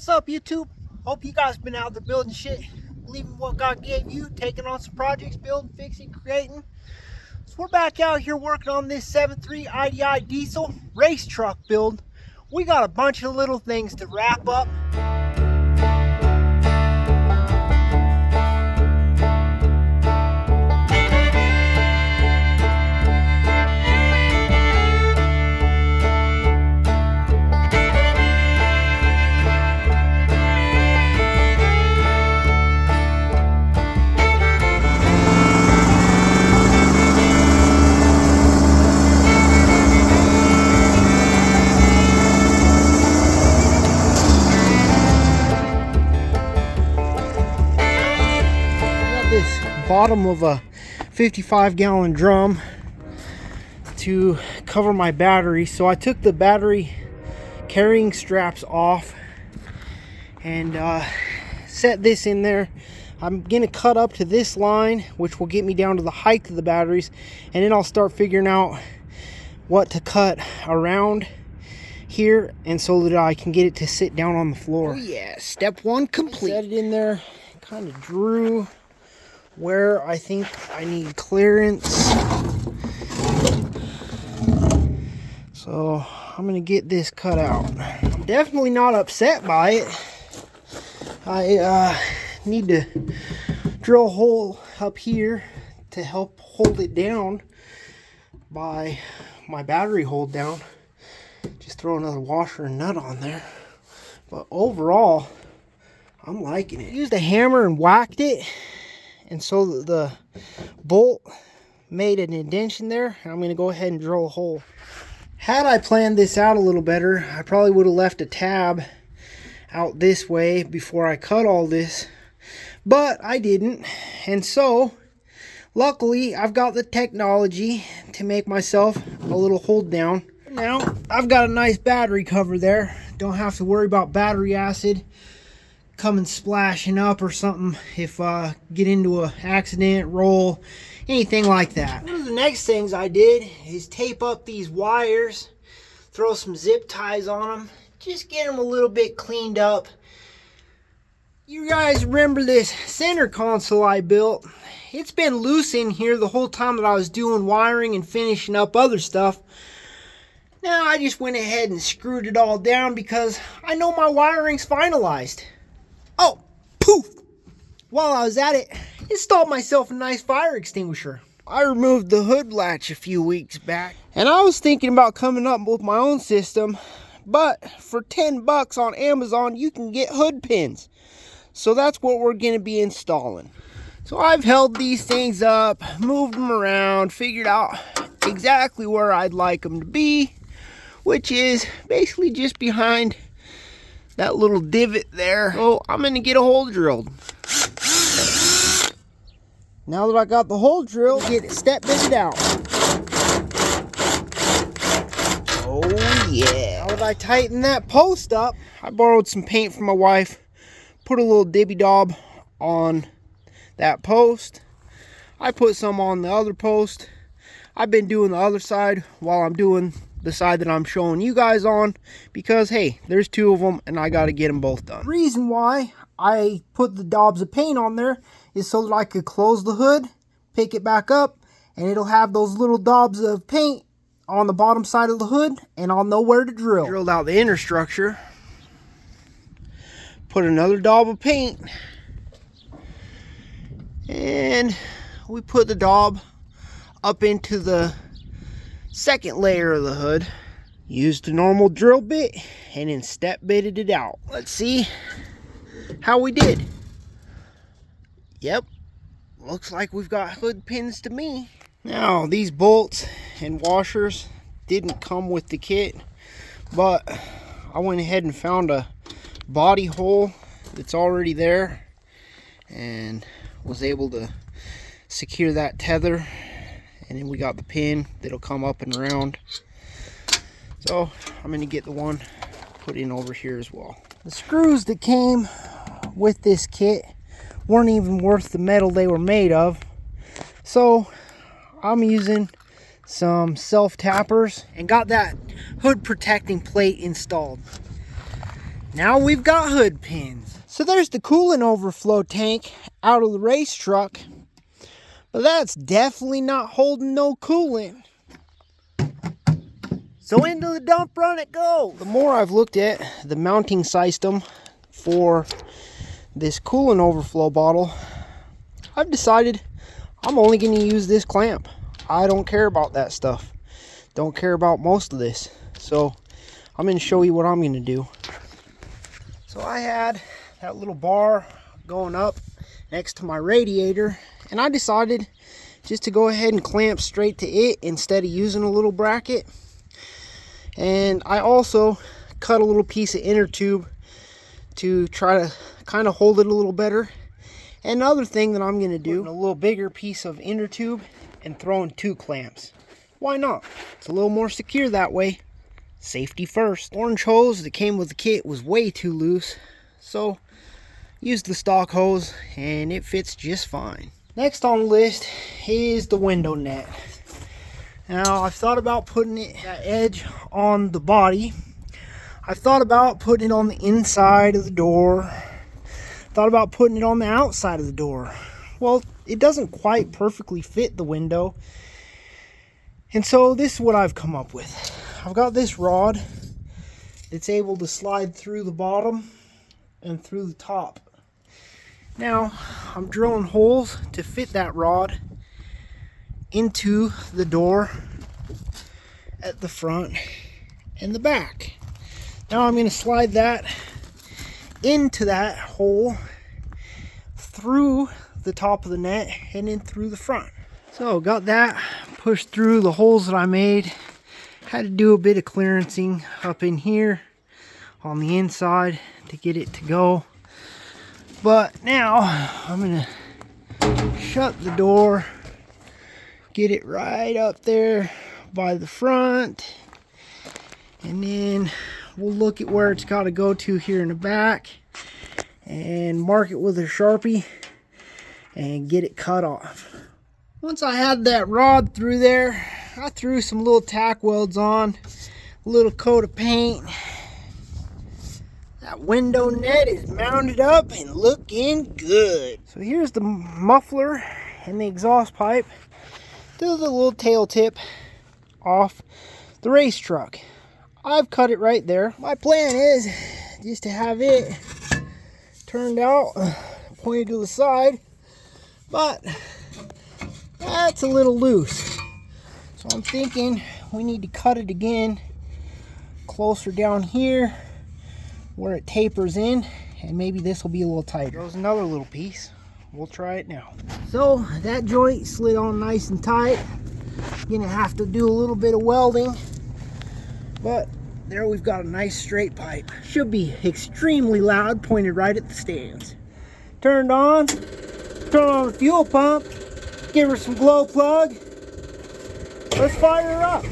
What's up, YouTube? Hope you guys been out there building shit, believing what God gave you, taking on some projects, building, fixing, creating. So we're back out here working on this 7.3 IDI diesel race truck build. We got a bunch of little things to wrap up. Bottom of a 55-gallon drum to cover my battery, so I took the battery carrying straps off and set this in there. I'm gonna cut up to this line, which will get me down to the height of the batteries, and then I'll start figuring out what to cut around here, and so that I can get it to sit down on the floor. Oh yeah, step one complete. Set it in there, kind of drew where I think I need clearance. So I'm gonna get this cut out. I'm definitely not upset by it. I need to drill a hole up here to help hold it down by my battery hold down. Just throw another washer and nut on there. But overall, I'm liking it. I used a hammer and whacked it, and so the bolt made an indentation there. I'm going to go ahead and drill a hole. Had I planned this out a little better, I probably would have left a tab out this way before I cut all this, but I didn't. And so luckily I've got the technology to make myself a little hold down. Now I've got a nice battery cover there. Don't have to worry about battery acid coming splashing up or something if get into an accident, roll, anything like that. One of the next things I did is tape up these wires, throw some zip ties on them, just get them a little bit cleaned up. You guys remember this center console I built? It's been loose in here the whole time that I was doing wiring and finishing up other stuff. Now I just went ahead and screwed it all down because I know my wiring's finalized. Oh, poof! While I was at it, installed myself a nice fire extinguisher. I removed the hood latch a few weeks back, and I was thinking about coming up with my own system, but for 10 bucks on Amazon, you can get hood pins. So that's what we're going to be installing. So I've held these things up, moved them around, figured out exactly where I'd like them to be, which is basically just behind that little divot there. So I'm gonna get a hole drilled. Now that I got the hole drilled, get it step bitted out. Oh yeah. Now that I tighten that post up, I borrowed some paint from my wife, put a little dibby daub on that post. I put some on the other post. I've been doing the other side while I'm doing the side that I'm showing you guys on, because hey, there's two of them and I got to get them both done. The reason why I put the daubs of paint on there is so that I could close the hood, pick it back up, and it'll have those little daubs of paint on the bottom side of the hood, and I'll know where to drill. Drilled out the inner structure, put another daub of paint, and we put the daub up into the second layer of the hood. Used a normal drill bit and then step bitted it out. Let's see how we did. Yep, looks like we've got hood pins to me. Now these bolts and washers didn't come with the kit, but I went ahead and found a body hole that's already there and was able to secure that tether. And then we got the pin that'll come up and around. So I'm going to get the one put in over here as well. The screws that came with this kit weren't even worth the metal they were made of. So I'm using some self tappers and got that hood protecting plate installed. Now we've got hood pins. So there's the coolant overflow tank out of the race truck. But that's definitely not holding no coolant. So into the dump run it goes. The more I've looked at the mounting system for this coolant overflow bottle, I've decided I'm only going to use this clamp. I don't care about that stuff. Don't care about most of this. So I'm going to show you what I'm going to do. So I had that little bar going up next to my radiator, and I decided just to go ahead and clamp straight to it instead of using a little bracket. And I also cut a little piece of inner tube to try to kind of hold it a little better. And another thing that I'm going to do, a little bigger piece of inner tube and throwing 2 clamps. Why not? It's a little more secure that way. Safety first. Orange hose that came with the kit was way too loose, so used the stock hose and it fits just fine. Next on the list is the window net. Now I've thought about putting that edge on the body. I've thought about putting it on the inside of the door. Thought about putting it on the outside of the door. Well, it doesn't quite perfectly fit the window. And so this is what I've come up with. I've got this rod that's able to slide through the bottom and through the top. Now I'm drilling holes to fit that rod into the door at the front and the back. Now I'm going to slide that into that hole through the top of the net and in through the front. So got that pushed through the holes that I made. Had to do a bit of clearancing up in here on the inside to get it to go. But now I'm going to shut the door, get it right up there by the front, and then we'll look at where it's got to go to here in the back and mark it with a Sharpie and get it cut off. Once I had that rod through there, I threw some little tack welds on, a little coat of paint. That window net is mounted up and looking good. So here's the muffler and the exhaust pipe to the little tail tip off the race truck. I've cut it right there. My plan is just to have it turned out, pointed to the side, but that's a little loose. So I'm thinking we need to cut it again closer down here where it tapers in, and maybe this will be a little tighter. There's another little piece. We'll try it now. So that joint slid on nice and tight. Gonna have to do a little bit of welding, but there we've got a nice straight pipe. Should be extremely loud, pointed right at the stands. Turned on, turn on the fuel pump, give her some glow plug. Let's fire her up.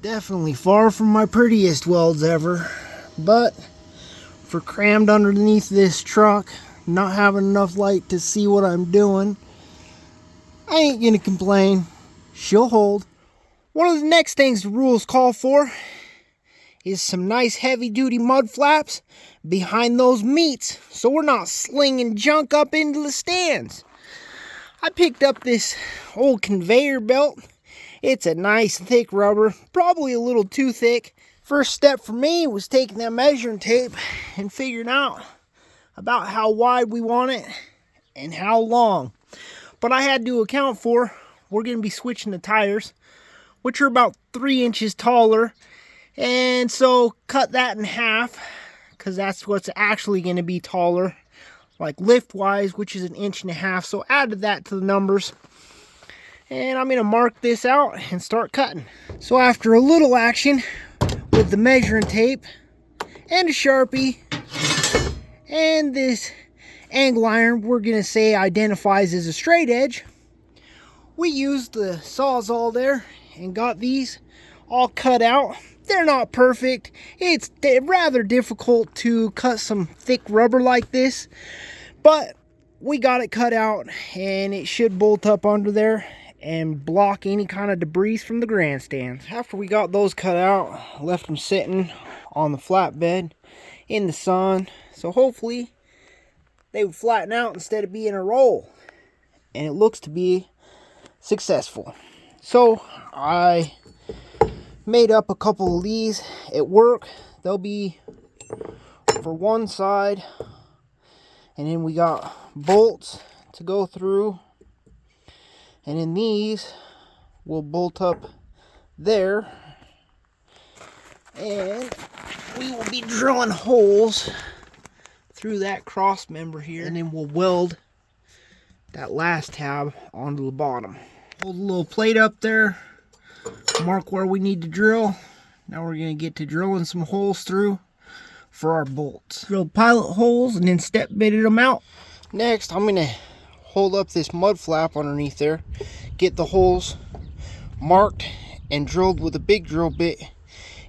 Definitely far from my prettiest welds ever, but for crammed underneath this truck, not having enough light to see what I'm doing, I ain't gonna complain. She'll hold. One of the next things the rules call for is some nice heavy duty mud flaps behind those meats, so we're not slinging junk up into the stands. I picked up this old conveyor belt. It's a nice thick rubber, probably a little too thick. First step for me was taking that measuring tape and figuring out about how wide we want it and how long. But I had to account for, we're going to be switching the tires, which are about 3 inches taller. And so cut that in half, because that's what's actually going to be taller, like lift wise, which is 1.5 inches. So added that to the numbers. And I'm going to mark this out and start cutting. So after a little action with the measuring tape and a Sharpie and this angle iron, we're going to say identifies as a straight edge. We used the Sawzall there and got these all cut out. They're not perfect. It's rather difficult to cut some thick rubber like this, but we got it cut out and it should bolt up under there and block any kind of debris from the grandstands. After we got those cut out, left them sitting on the flatbed in the sun, so hopefully they would flatten out instead of being a roll, and it looks to be successful. So I made up a couple of these at work. They'll be for one side, and then we got bolts to go through, and then these will bolt up there, and we will be drilling holes through that cross member here, and then we'll weld that last tab onto the bottom. Hold a little plate up there, mark where we need to drill. Now we're going to get to drilling some holes through for our bolts. Drilled pilot holes and then step bitted them out. Next, I'm going to hold up this mud flap underneath there, get the holes marked and drilled with a big drill bit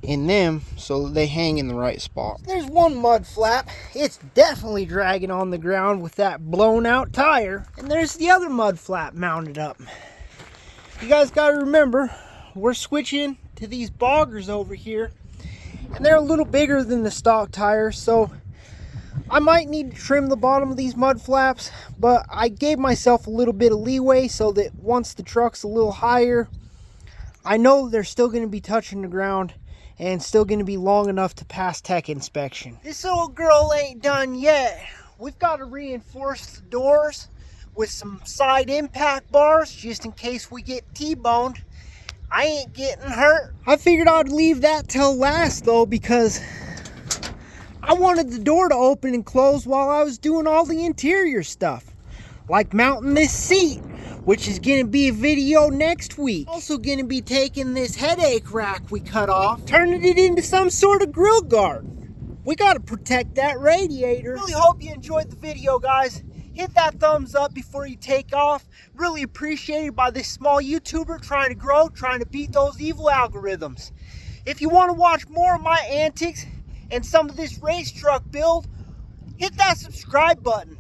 in them so that they hang in the right spot. There's one mud flap. It's definitely dragging on the ground with that blown out tire. And there's the other mud flap mounted up. You guys got to remember, we're switching to these boggers over here, and they're a little bigger than the stock tires, so I might need to trim the bottom of these mud flaps, but I gave myself a little bit of leeway so that once the truck's a little higher, I know they're still going to be touching the ground and still going to be long enough to pass tech inspection. This old girl ain't done yet. We've got to reinforce the doors with some side impact bars just in case we get T-boned. I ain't getting hurt. I figured I'd leave that till last though, because I wanted the door to open and close while I was doing all the interior stuff, like mounting this seat, which is going to be a video next week. Also going to be taking this headache rack we cut off, turning it into some sort of grill guard. We got to protect that radiator. Really hope you enjoyed the video, guys. Hit that thumbs up before you take off. Really appreciated by this small YouTuber trying to grow, trying to beat those evil algorithms. If you want to watch more of my antics and some of this race truck build, hit that subscribe button.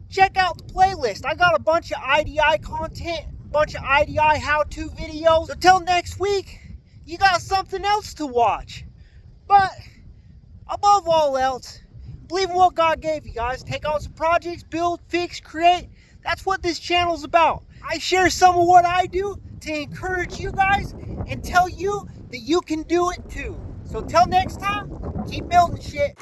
Check out the playlist. I got a bunch of IDI content, a bunch of IDI how-to videos. So till next week, you got something else to watch. But above all else, believe in what God gave you, guys. Take on some projects, build, fix, create. That's what this channel's about. I share some of what I do to encourage you guys and tell you that you can do it too. So till next time, keep building shit.